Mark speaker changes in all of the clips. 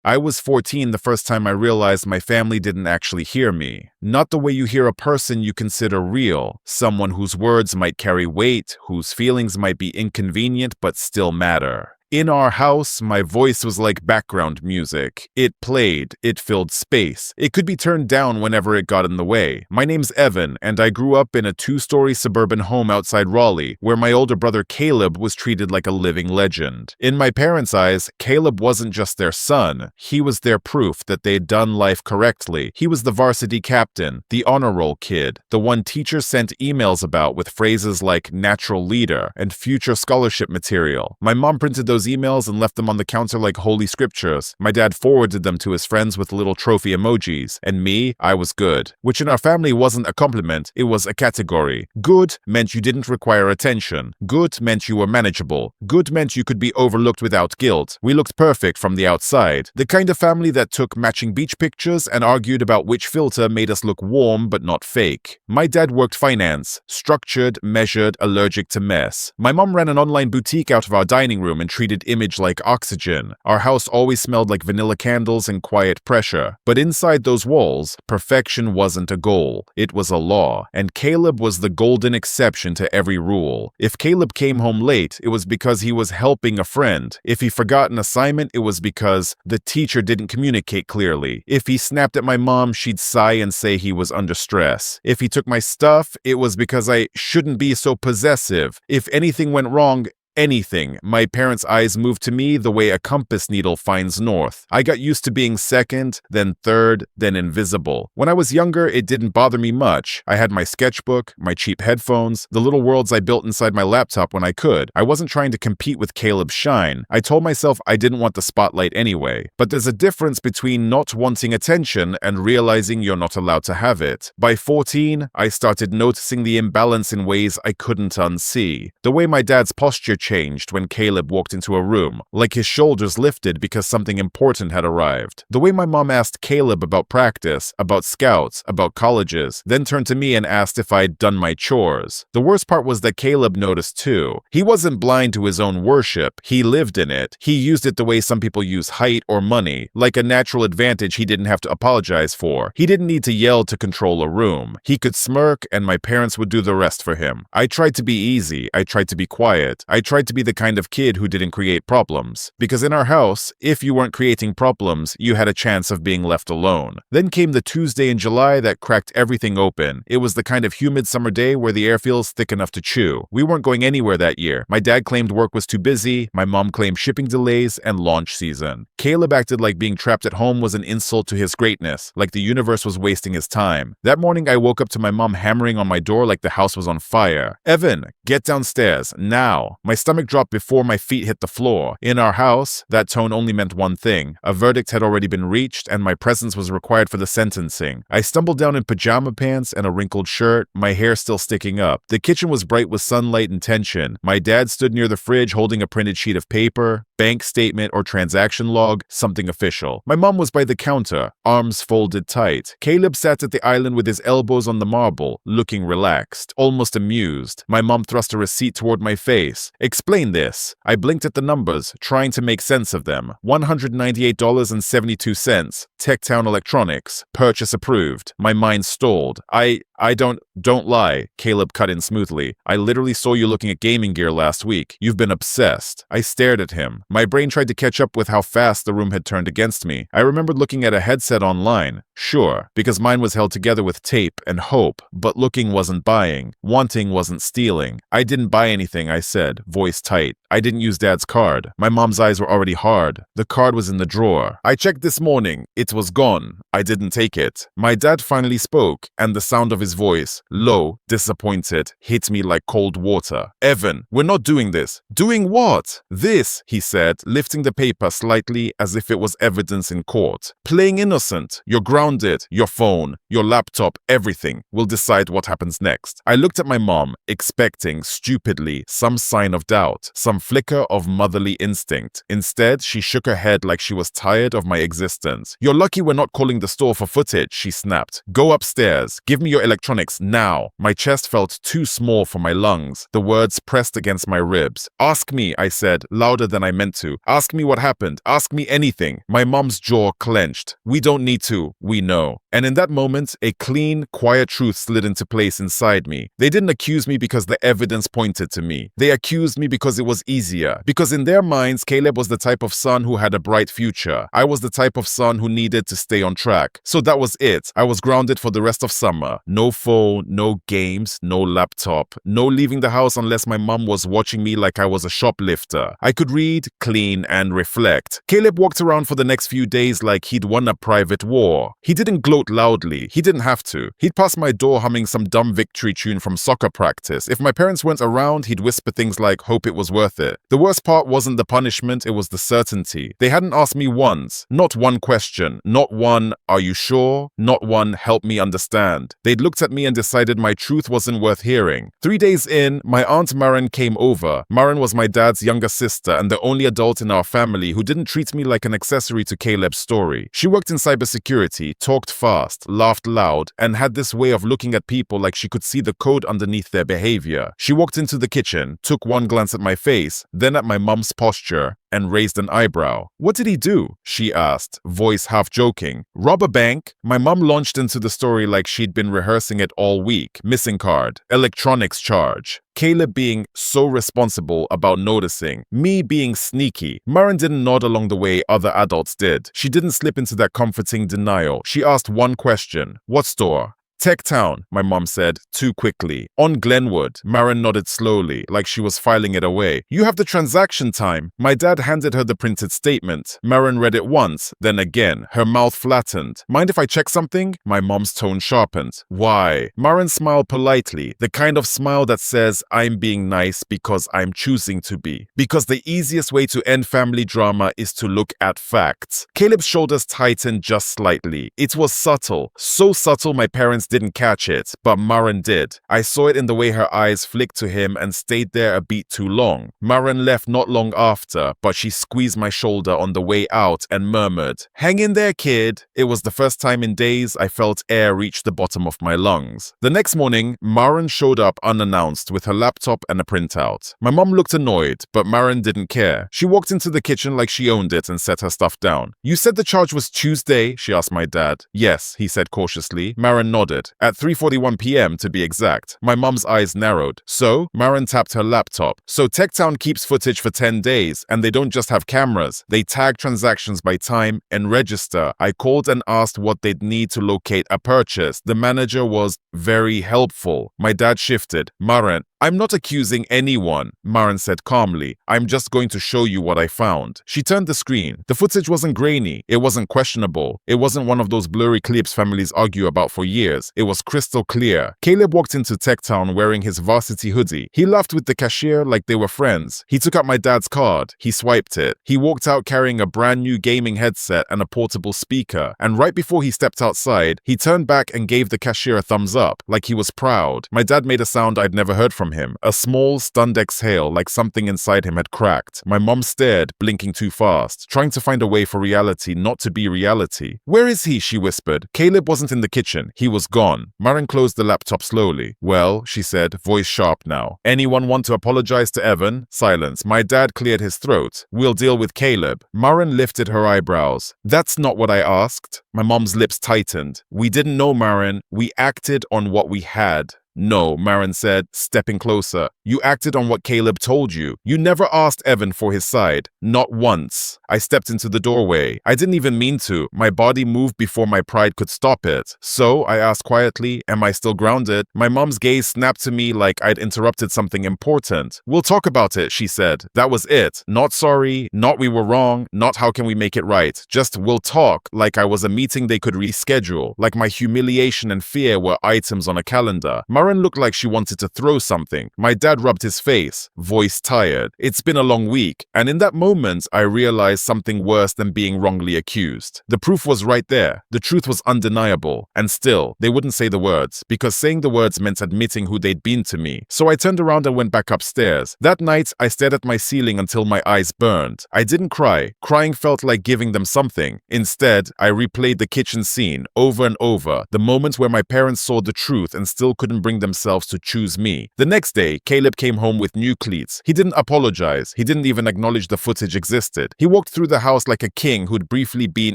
Speaker 1: I was 14 the first time I realized my family didn't actually hear me. Not the way you hear a person you consider real, someone whose words might carry weight, whose feelings might be inconvenient but still matter. In our house, my voice was like background music. It played, it filled space. It could be turned down whenever it got in the way. My name's Evan, and I grew up in a 2-story suburban home outside Raleigh, where my older brother Caleb was treated like a living legend. In my parents' eyes, Caleb wasn't just their son. He was their proof that they'd done life correctly. He was the varsity captain, the honor roll kid, the one teachers sent emails about with phrases like natural leader and future scholarship material. My mom printed those emails and left them on the counter like holy scriptures. My dad forwarded them to his friends with little trophy emojis. And me, I was good. Which in our family wasn't a compliment, it was a category. Good meant you didn't require attention. Good meant you were manageable. Good meant you could be overlooked without guilt. We looked perfect from the outside. The kind of family that took matching beach pictures and argued about which filter made us look warm but not fake. My dad worked finance, structured, measured, allergic to mess. My mom ran an online boutique out of our dining room and treated image like oxygen. Our house always smelled like vanilla candles and quiet pressure. But inside those walls, perfection wasn't a goal. It was a law. And Caleb was the golden exception to every rule. If Caleb came home late, it was because he was helping a friend. If he forgot an assignment, it was because the teacher didn't communicate clearly. If he snapped at my mom, she'd sigh and say he was under stress. If he took my stuff, it was because I shouldn't be so possessive. If anything went wrong, anything, my parents' eyes moved to me the way a compass needle finds north. I got used to being second, then third, then invisible. When I was younger, it didn't bother me much. I had my sketchbook, my cheap headphones, the little worlds I built inside my laptop when I could. I wasn't trying to compete with Caleb's shine. I told myself I didn't want the spotlight anyway. But there's a difference between not wanting attention and realizing you're not allowed to have it. By 14, I started noticing the imbalance in ways I couldn't unsee. The way my dad's posture changed when Caleb walked into a room, like his shoulders lifted because something important had arrived. The way my mom asked Caleb about practice, about scouts, about colleges, then turned to me and asked if I'd done my chores. The worst part was that Caleb noticed too. He wasn't blind to his own worship, he lived in it. He used it the way some people use height or money, like a natural advantage he didn't have to apologize for. He didn't need to yell to control a room. He could smirk and my parents would do the rest for him. I tried to be easy, I tried to be quiet, I tried to be the kind of kid who didn't create problems. Because in our house, if you weren't creating problems, you had a chance of being left alone. Then came the Tuesday in July that cracked everything open. It was the kind of humid summer day where the air feels thick enough to chew. We weren't going anywhere that year. My dad claimed work was too busy, my mom claimed shipping delays and launch season. Caleb acted like being trapped at home was an insult to his greatness, like the universe was wasting his time. That morning I woke up to my mom hammering on my door like the house was on fire. "Evan, get downstairs, now." My stomach dropped before my feet hit the floor. In our house, that tone only meant one thing. A verdict had already been reached and my presence was required for the sentencing. I stumbled down in pajama pants and a wrinkled shirt, my hair still sticking up. The kitchen was bright with sunlight and tension. My dad stood near the fridge holding a printed sheet of paper, bank statement or transaction log, something official. My mom was by the counter, arms folded tight. Caleb sat at the island with his elbows on the marble, looking relaxed, almost amused. My mom thrust a receipt toward my face. "Explain this." I blinked at the numbers, trying to make sense of them. $198.72. Techtown Electronics. Purchase approved. My mind stalled. I don't lie, Caleb cut in smoothly. "I literally saw you looking at gaming gear last week. You've been obsessed." I stared at him. My brain tried to catch up with how fast the room had turned against me. I remembered looking at a headset online. Sure, because mine was held together with tape and hope, but looking wasn't buying. Wanting wasn't stealing. "I didn't buy anything," I said, voice tight. "I didn't use Dad's card." My mom's eyes were already hard. "The card was in the drawer. I checked this morning. It was gone. I didn't take it." My dad finally spoke, and the sound of his voice, low, disappointed, hit me like cold water. "Evan, we're not doing this." "Doing what?" "This," he said, lifting the paper slightly as if it was evidence in court. "Playing innocent. You're grounded. Your phone, your laptop, everything will decide what happens next." I looked at my mom, expecting, stupidly, some sign of doubt, some flicker of motherly instinct. Instead, she shook her head like she was tired of my existence. "You're lucky we're not calling the store for footage," she snapped. "Go upstairs. Give me your electronics now." My chest felt too small for my lungs. The words pressed against my ribs. "Ask me," I said, louder than I meant to. "Ask me what happened. Ask me anything." My mom's jaw clenched. "We don't need to. We know." And in that moment, a clean, quiet truth slid into place inside me. They didn't accuse me because the evidence pointed to me. They accused me because it was easier. Because in their minds, Caleb was the type of son who had a bright future. I was the type of son who needed to stay on track. So that was it. I was grounded for the rest of summer. No phone, no games, no laptop, no leaving the house unless my mom was watching me like I was a shoplifter. I could read, clean, and reflect. Caleb walked around for the next few days like he'd won a private war. He didn't gloat loudly. He didn't have to. He'd pass my door humming some dumb victory tune from soccer practice. If my parents weren't around, he'd whisper things like, "Hope it was worth it." The worst part wasn't the punishment, it was the certainty. They hadn't asked me once, not one question, not one, "Are you sure?" Not one, "Help me understand." They'd looked at me and decided my truth wasn't worth hearing. 3 days in, my aunt Maren came over. Maren was my dad's younger sister and the only adult in our family who didn't treat me like an accessory to Caleb's story. She worked in cybersecurity, talked fast, laughed loud, and had this way of looking at people like she could see the code underneath their behavior. She walked into the kitchen, took one glance at my face, then at my mum's posture, and raised an eyebrow. "What did he do?" she asked, voice half joking. "Rob a bank?" My mum launched into the story like she'd been rehearsing it all week. Missing card, electronics charge, Caleb being so responsible about noticing, me being sneaky. Maren didn't nod along the way other adults did. She didn't slip into that comforting denial. She asked one question. "What store?" "Tech Town," my mom said, too quickly. "On Glenwood." Maren nodded slowly, like she was filing it away. "You have the transaction time." My dad handed her the printed statement. Maren read it once, then again, her mouth flattened. "Mind if I check something?" My mom's tone sharpened. "Why?" Maren smiled politely, the kind of smile that says, "I'm being nice because I'm choosing to be." Because the easiest way to end family drama is to look at facts. Caleb's shoulders tightened just slightly. It was subtle, so subtle my parents didn't catch it, but Maren did. I saw it in the way her eyes flicked to him and stayed there a beat too long. Maren left not long after, but she squeezed my shoulder on the way out and murmured, "Hang in there, kid." It was the first time in days I felt air reach the bottom of my lungs. The next morning, Maren showed up unannounced with her laptop and a printout. My mom looked annoyed, but Maren didn't care. She walked into the kitchen like she owned it and set her stuff down. "You said the charge was Tuesday?" she asked my dad. "Yes," he said cautiously. Maren nodded. At 3:41 p.m. to be exact. My mom's eyes narrowed. "So?" Maren tapped her laptop. "So Techtown keeps footage for 10 days, and they don't just have cameras. They tag transactions by time and register." I called and asked what they'd need to locate a purchase. The manager was very helpful. My dad shifted. "Maren, I'm not accusing anyone," Maren said calmly. "I'm just going to show you what I found." She turned the screen. The footage wasn't grainy. It wasn't questionable. It wasn't one of those blurry clips families argue about for years. It was crystal clear. Caleb walked into Techtown wearing his varsity hoodie. He laughed with the cashier like they were friends. He took out my dad's card. He swiped it. He walked out carrying a brand new gaming headset and a portable speaker. And right before he stepped outside, he turned back and gave the cashier a thumbs up, like he was proud. My dad made a sound I'd never heard from him. A small, stunned exhale, like something inside him had cracked. My mom stared, blinking too fast, trying to find a way for reality not to be reality. "Where is he?" she whispered. Caleb wasn't in the kitchen. He was gone. Maren closed the laptop slowly. "Well," she said, voice sharp now. "Anyone want to apologize to Evan?" Silence. My dad cleared his throat. "We'll deal with Caleb." Maren lifted her eyebrows. "That's not what I asked." My mom's lips tightened. "We didn't know, Maren. We acted on what we had." "No," Maren said, stepping closer. "You acted on what Caleb told you. You never asked Evan for his side. Not once." I stepped into the doorway. I didn't even mean to. My body moved before my pride could stop it. "So," I asked quietly, "am I still grounded?" My mom's gaze snapped to me like I'd interrupted something important. "We'll talk about it," she said. That was it. Not sorry, not we were wrong, not how can we make it right. Just we'll talk, like I was a meeting they could reschedule, like my humiliation and fear were items on a calendar. Maren Maren looked like she wanted to throw something. My dad rubbed his face, voice tired. It's been a long week, and in that moment, I realized something worse than being wrongly accused. The proof was right there. The truth was undeniable. And still, they wouldn't say the words, because saying the words meant admitting who they'd been to me. So I turned around and went back upstairs. That night, I stared at my ceiling until my eyes burned. I didn't cry. Crying felt like giving them something. Instead, I replayed the kitchen scene over and over, the moment where my parents saw the truth and still couldn't bring themselves to choose me. The next day, Caleb came home with new cleats. He didn't apologize. He didn't even acknowledge the footage existed. He walked through the house like a king who'd briefly been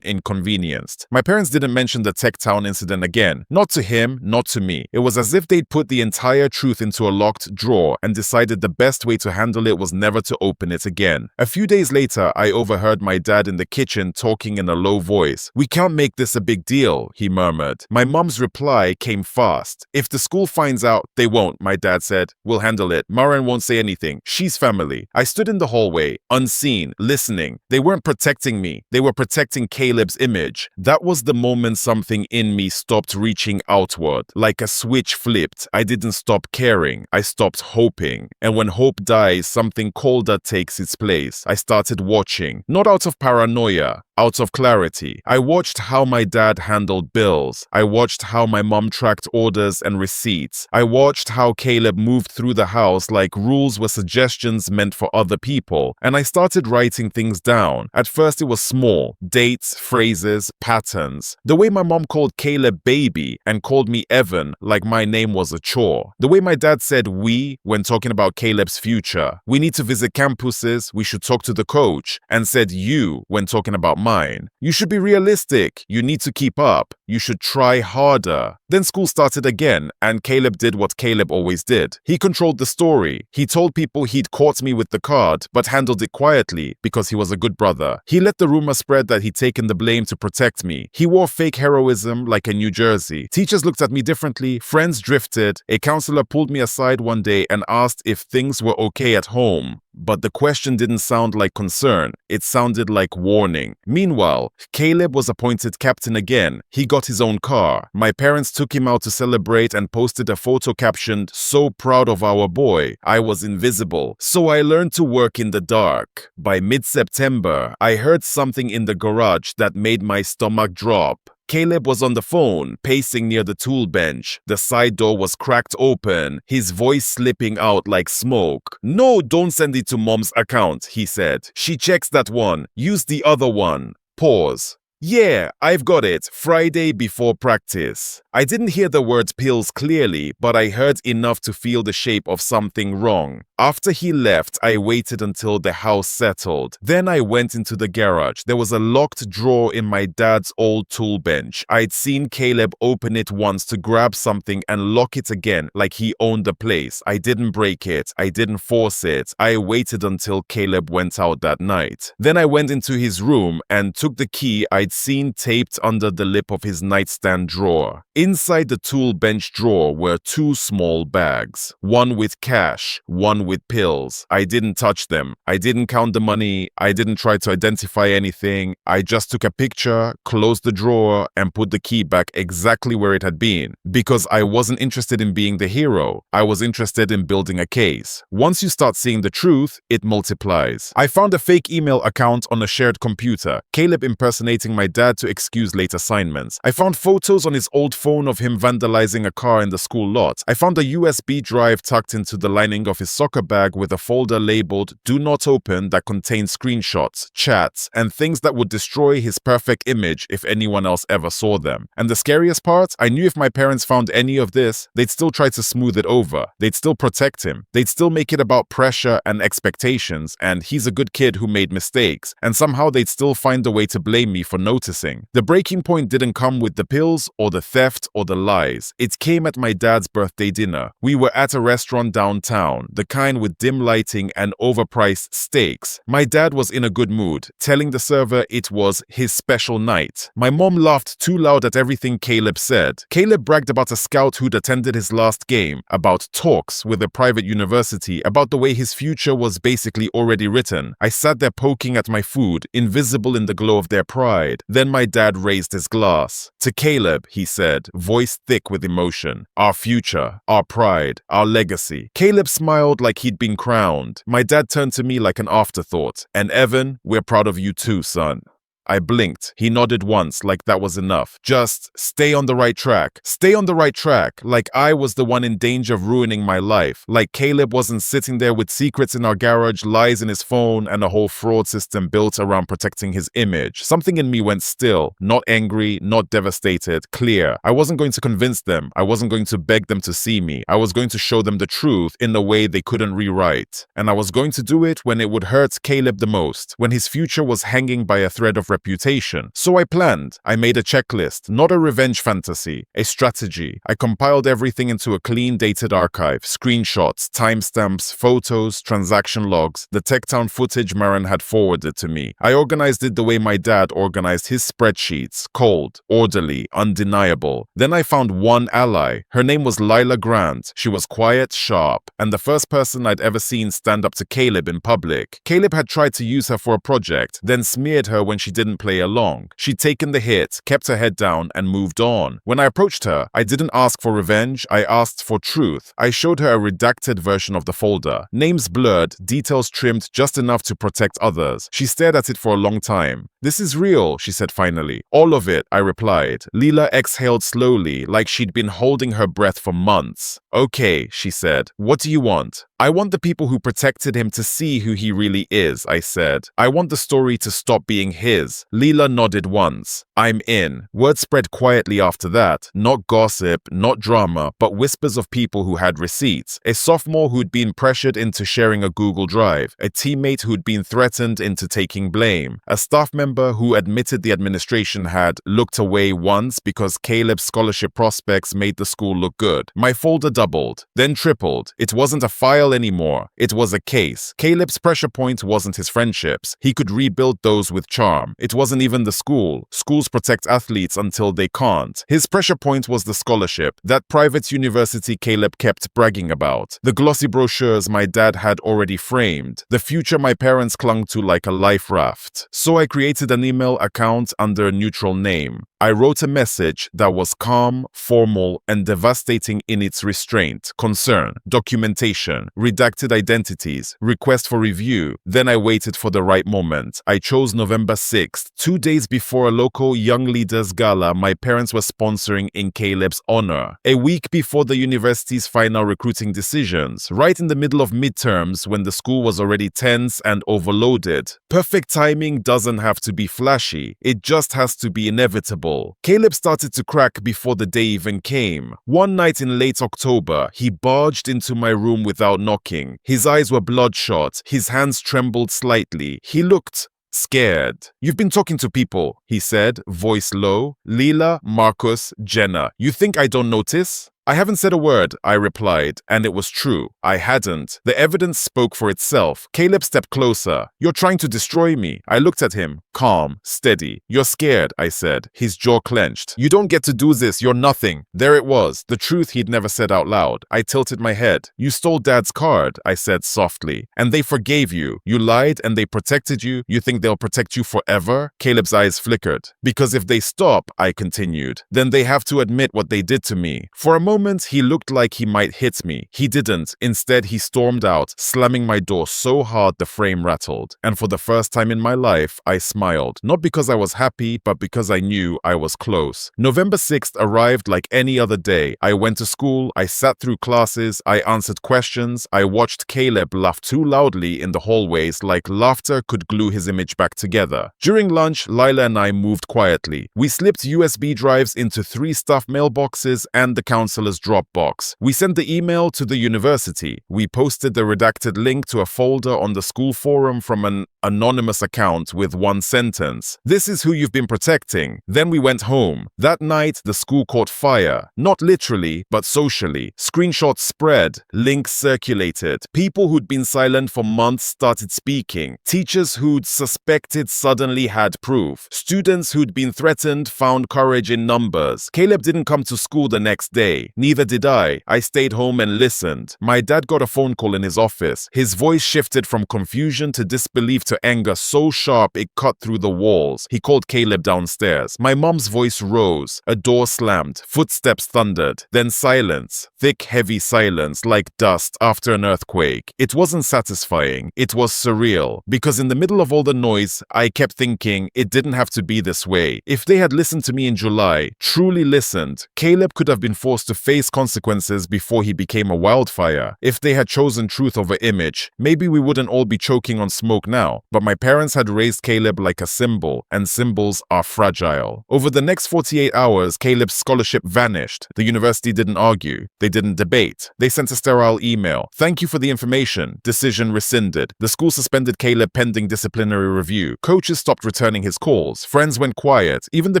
Speaker 1: inconvenienced. My parents didn't mention the Tech Town incident again. Not to him, not to me. It was as if they'd put the entire truth into a locked drawer and decided the best way to handle it was never to open it again. A few days later, I overheard my dad in the kitchen talking in a low voice. "We can't make this a big deal," he murmured. My mom's reply came fast. "If the school finds out, they won't," my dad said. "We'll handle it. Maren won't say anything. She's family." I stood in the hallway, unseen, listening. They weren't protecting me. They were protecting Caleb's image. That was the moment something in me stopped reaching outward. Like a switch flipped. I didn't stop caring. I stopped hoping. And when hope dies, something colder takes its place. I started watching, not out of paranoia, out of clarity. I watched how my dad handled bills. I watched how my mom tracked orders and receipts. I watched how Caleb moved through the house like rules were suggestions meant for other people. And I started writing things down. At first it was small. Dates, phrases, patterns. The way my mom called Caleb baby and called me Evan like my name was a chore. The way my dad said we when talking about Caleb's future. We need to visit campuses. We should talk to the coach. And said you when talking about mine. You should be realistic. You need to keep up. You should try harder. Then school started again, and Caleb did what Caleb always did. He controlled the story. He told people he'd caught me with the card, but handled it quietly because he was a good brother. He let the rumor spread that he'd taken the blame to protect me. He wore fake heroism like a New Jersey. Teachers looked at me differently. Friends drifted. A counselor pulled me aside one day and asked if things were okay at home. But the question didn't sound like concern. It sounded like warning. Meanwhile, Caleb was appointed captain again. He got his own car. My parents took him out to celebrate and posted a photo captioned, "So proud of our boy. I was invisible. So I learned to work in the dark." By mid-September, I heard something in the garage that made my stomach drop. Caleb was on the phone, pacing near the tool bench. The side door was cracked open, his voice slipping out like smoke. "No, don't send it to mom's account," he said. "She checks that one. Use the other one." Pause. "Yeah, I've got it. Friday before practice." I didn't hear the word pills clearly, but I heard enough to feel the shape of something wrong. After he left, I waited until the house settled. Then I went into the garage. There was a locked drawer in my dad's old tool bench. I'd seen Caleb open it once to grab something and lock it again like he owned the place. I didn't break it. I didn't force it. I waited until Caleb went out that night. Then I went into his room and took the key I'd seen taped under the lip of his nightstand drawer. Inside the tool bench drawer were two small bags, one with cash, one with pills. I didn't touch them. I didn't count the money. I didn't try to identify anything. I just took a picture, closed the drawer, and put the key back exactly where it had been. Because I wasn't interested in being the hero. I was interested in building a case. Once you start seeing the truth, it multiplies. I found a fake email account on a shared computer, Caleb impersonating my dad to excuse late assignments. I found photos on his old phone of him vandalizing a car in the school lot. I found a USB drive tucked into the lining of his soccer bag with a folder labeled "Do Not Open" that contained screenshots, chats, and things that would destroy his perfect image if anyone else ever saw them. And the scariest part, I knew if my parents found any of this, they'd still try to smooth it over. They'd still protect him. They'd still make it about pressure and expectations, and he's a good kid who made mistakes. And somehow they'd still find a way to blame me for noticing. The breaking point didn't come with the pills or the theft or the lies. It came at my dad's birthday dinner. We were at a restaurant downtown, the kind with dim lighting and overpriced steaks. My dad was in a good mood, telling the server it was his special night. My mom laughed too loud at everything Caleb said. Caleb bragged about a scout who'd attended his last game, about talks with a private university, about the way his future was basically already written. I sat there poking at my food, invisible in the glow of their pride. Then my dad raised his glass. "To Caleb," he said, said, voice thick with emotion. Our future, our pride, our legacy. Caleb smiled like he'd been crowned. My dad turned to me like an afterthought. And Evan, we're proud of you too, son. I blinked. He nodded once, like that was enough. Just stay on the right track. Stay on the right track, like I was the one in danger of ruining my life. Like Caleb wasn't sitting there with secrets in our garage, lies in his phone, and a whole fraud system built around protecting his image. Something in me went still, not angry, not devastated, clear. I wasn't going to convince them. I wasn't going to beg them to see me. I was going to show them the truth in a way they couldn't rewrite. And I was going to do it when it would hurt Caleb the most, when his future was hanging by a thread of reputation. So I planned. I made a checklist, not a revenge fantasy, a strategy. I compiled everything into a clean dated archive, screenshots, timestamps, photos, transaction logs, the TechTown footage Marin had forwarded to me. I organized it the way my dad organized his spreadsheets, cold, orderly, undeniable. Then I found one ally. Her name was Lila Grant. She was quiet, sharp, and the first person I'd ever seen stand up to Caleb in public. Caleb had tried to use her for a project, then smeared her when she didn't play along. She'd taken the hit, kept her head down, and moved on. When I approached her, I didn't ask for revenge, I asked for truth. I showed her a redacted version of the folder. Names blurred, details trimmed just enough to protect others. She stared at it for a long time. "This is real," she said finally. "All of it," I replied. Leela exhaled slowly, like she'd been holding her breath for months. "Okay," she said. "What do you want?" "I want the people who protected him to see who he really is," I said. "I want the story to stop being his." Leela nodded once. "I'm in." Word spread quietly after that. Not gossip, not drama, but whispers of people who had receipts. A sophomore who'd been pressured into sharing a Google Drive. A teammate who'd been threatened into taking blame. A staff member who admitted the administration had looked away once because Caleb's scholarship prospects made the school look good. My folder doubled, then tripled. It wasn't a file anymore. It was a case. Caleb's pressure point wasn't his friendships. He could rebuild those with charm. It wasn't even the school. Schools protect athletes until they can't. His pressure point was the scholarship, that private university Caleb kept bragging about. The glossy brochures my dad had already framed. The future my parents clung to like a life raft. So I created an email account under a neutral name. I wrote a message that was calm, formal, and devastating in its restraint, concern, documentation, redacted identities, request for review. Then I waited for the right moment. I chose November 6th, 2 days before a local Young Leaders Gala my parents were sponsoring in Caleb's honor. A week before the university's final recruiting decisions, right in the middle of midterms when the school was already tense and overloaded. Perfect timing doesn't have to be flashy. It just has to be inevitable. Caleb started to crack before the day even came. One night in late October, he barged into my room without knocking. His eyes were bloodshot. His hands trembled slightly. He looked scared. "You've been talking to people," he said, voice low. "Leela, Marcus, Jenna. You think I don't notice?" "I haven't said a word," I replied, and it was true. I hadn't. The evidence spoke for itself. Caleb stepped closer. "You're trying to destroy me." I looked at him, calm, steady. "You're scared," I said. His jaw clenched. "You don't get to do this. You're nothing." There it was, the truth he'd never said out loud. I tilted my head. "You stole Dad's card," I said softly. "And they forgave you. You lied and they protected you. You think they'll protect you forever?" Caleb's eyes flickered. "Because if they stop," I continued, "then they have to admit what they did to me." For a moment, he looked like he might hit me. He didn't. Instead, he stormed out, slamming my door so hard the frame rattled. And for the first time in my life, I smiled. Not because I was happy, but because I knew I was close. November 6th arrived like any other day. I went to school, I sat through classes, I answered questions, I watched Caleb laugh too loudly in the hallways like laughter could glue his image back together. During lunch, Lila and I moved quietly. We slipped USB drives into 3 staff mailboxes and the counselor's Dropbox. We sent the email to the university. We posted the redacted link to a folder on the school forum from an anonymous account with one sentence. "This is who you've been protecting." Then we went home. That night, the school caught fire. Not literally, but socially. Screenshots spread. Links circulated. People who'd been silent for months started speaking. Teachers who'd suspected suddenly had proof. Students who'd been threatened found courage in numbers. Caleb didn't come to school the next day. Neither did I. I stayed home and listened. My dad got a phone call in his office. His voice shifted from confusion to disbelief to anger so sharp it cut through the walls. He called Caleb downstairs. My mom's voice rose. A door slammed. Footsteps thundered. Then silence. Thick, heavy silence, like dust after an earthquake. It wasn't satisfying. It was surreal. Because in the middle of all the noise, I kept thinking it didn't have to be this way. If they had listened to me in July, truly listened, Caleb could have been forced to face consequences before he became a wildfire. If they had chosen truth over image, maybe we wouldn't all be choking on smoke now. But my parents had raised Caleb like a symbol, and symbols are fragile. Over the next 48 hours, Caleb's scholarship vanished. The university didn't argue. They didn't debate. They sent a sterile email. Thank you for the information. Decision rescinded. The school suspended Caleb pending disciplinary review. Coaches stopped returning his calls. Friends went quiet. Even the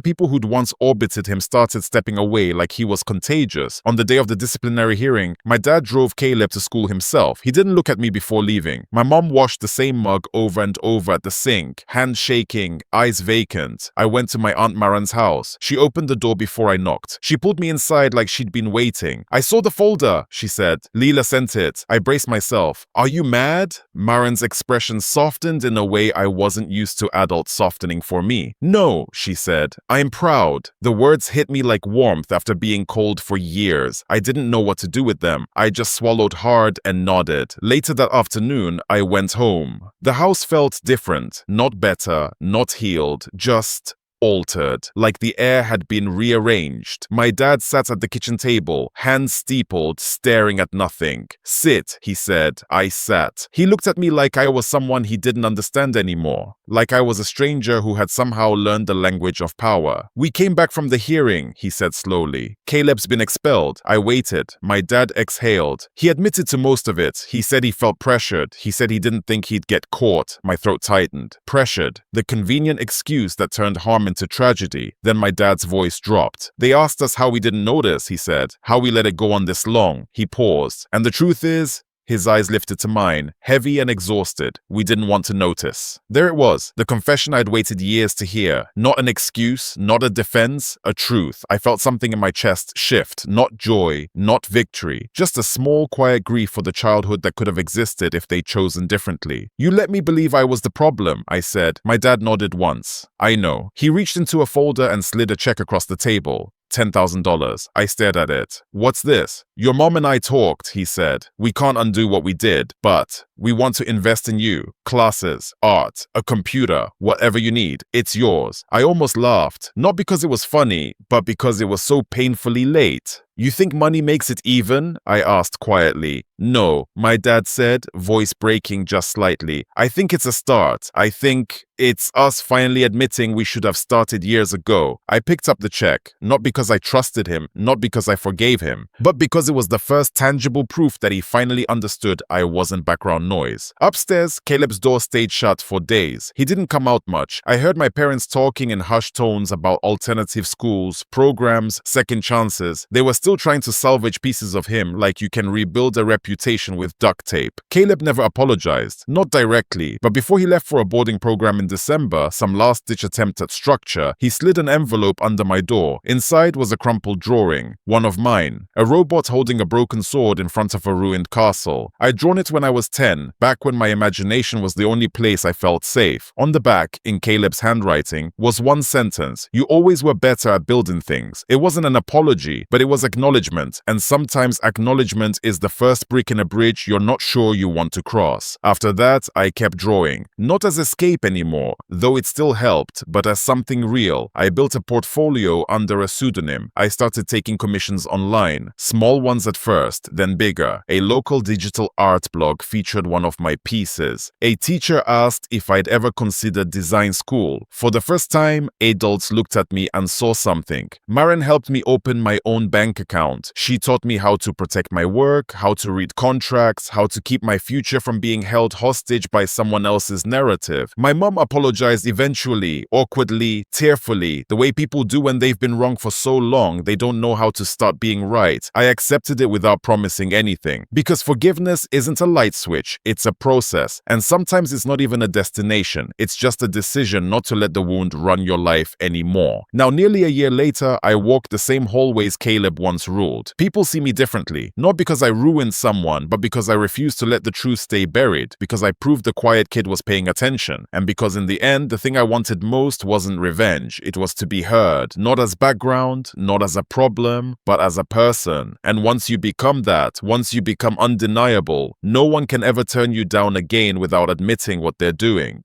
Speaker 1: people who'd once orbited him started stepping away like he was contagious. On the day of the disciplinary hearing, my dad drove Caleb to school himself. He didn't look at me before leaving. My mom washed the same mug over and over at the sink, hands shaking, eyes vacant. I went to my Aunt Maran's house. She opened the door before I knocked. She pulled me inside like she'd been waiting. I saw the folder, she said. Leela sent it. I braced myself. Are you mad? Maran's expression softened in a way I wasn't used to adults softening for me. No, she said. I'm proud. The words hit me like warmth after being cold for years. I didn't know what to do with them. I just swallowed hard and nodded. Later that afternoon, I went home. The house felt different. Not better, not healed, just altered, like the air had been rearranged. My dad sat at the kitchen table, hands steepled, staring at nothing. Sit, he said. I sat. He looked at me like I was someone he didn't understand anymore, like I was a stranger who had somehow learned the language of power. We came back from the hearing, he said slowly. Caleb's been expelled. I waited. My dad exhaled. He admitted to most of it. He said he felt pressured. He said he didn't think he'd get caught. My throat tightened. Pressured. The convenient excuse that turned harm into tragedy. Then my dad's voice dropped. They asked us how we didn't notice, he said. How we let it go on this long. He paused. And the truth is, his eyes lifted to mine, heavy and exhausted. We didn't want to notice. There it was, the confession I'd waited years to hear. Not an excuse, not a defense, a truth. I felt something in my chest shift, not joy, not victory. Just a small, quiet grief for the childhood that could have existed if they'd chosen differently. You let me believe I was the problem, I said. My dad nodded once. I know. He reached into a folder and slid a check across the table. $10,000. I stared at it. What's this? Your mom and I talked, he said. We can't undo what we did, but we want to invest in you. Classes, art, a computer, whatever you need. It's yours. I almost laughed, not because it was funny, but because it was so painfully late. You think money makes it even? I asked quietly. No, my dad said, voice breaking just slightly. I think it's a start. I think it's us finally admitting we should have started years ago. I picked up the check, not because I trusted him, not because I forgave him, but because it was the first tangible proof that he finally understood I wasn't background noise. Upstairs, Caleb's door stayed shut for days. He didn't come out much. I heard my parents talking in hushed tones about alternative schools, programs, second chances. They were still trying to salvage pieces of him like you can rebuild a reputation with duct tape. Caleb never apologized, not directly, but before he left for a boarding program in December, some last-ditch attempt at structure, he slid an envelope under my door. Inside was a crumpled drawing, one of mine, a robot holding a broken sword in front of a ruined castle. I'd drawn it when I was 10, back when my imagination was the only place I felt safe. On the back, in Caleb's handwriting, was one sentence: you always were better at building things. It wasn't an apology, but it was acknowledgement, and sometimes acknowledgement is the first brick in a bridge you're not sure you want to cross. After that, I kept drawing, not as escape anymore, though it still helped, but as something real. I built a portfolio under a pseudonym. I started taking commissions online, small ones at first, then bigger. A local digital art blog featured one of my pieces. A teacher asked if I'd ever considered design school. For the first time, adults looked at me and saw something. Maren helped me open my own bank account. She taught me how to protect my work, how to read contracts, how to keep my future from being held hostage by someone else's narrative. My mom apologized eventually, awkwardly, tearfully, the way people do when they've been wrong for so long they don't know how to start being right. I accepted it without promising anything, because forgiveness isn't a light switch, it's a process, and sometimes it's not even a destination, it's just a decision not to let the wound run your life anymore. Now, nearly a year later, I walked the same hallways Caleb once once ruled. People see me differently, not because I ruined someone, but because I refused to let the truth stay buried, because I proved the quiet kid was paying attention, and because in the end, the thing I wanted most wasn't revenge. It was to be heard, not as background, not as a problem, but as a person. And once you become that, once you become undeniable, no one can ever turn you down again without admitting what they're doing.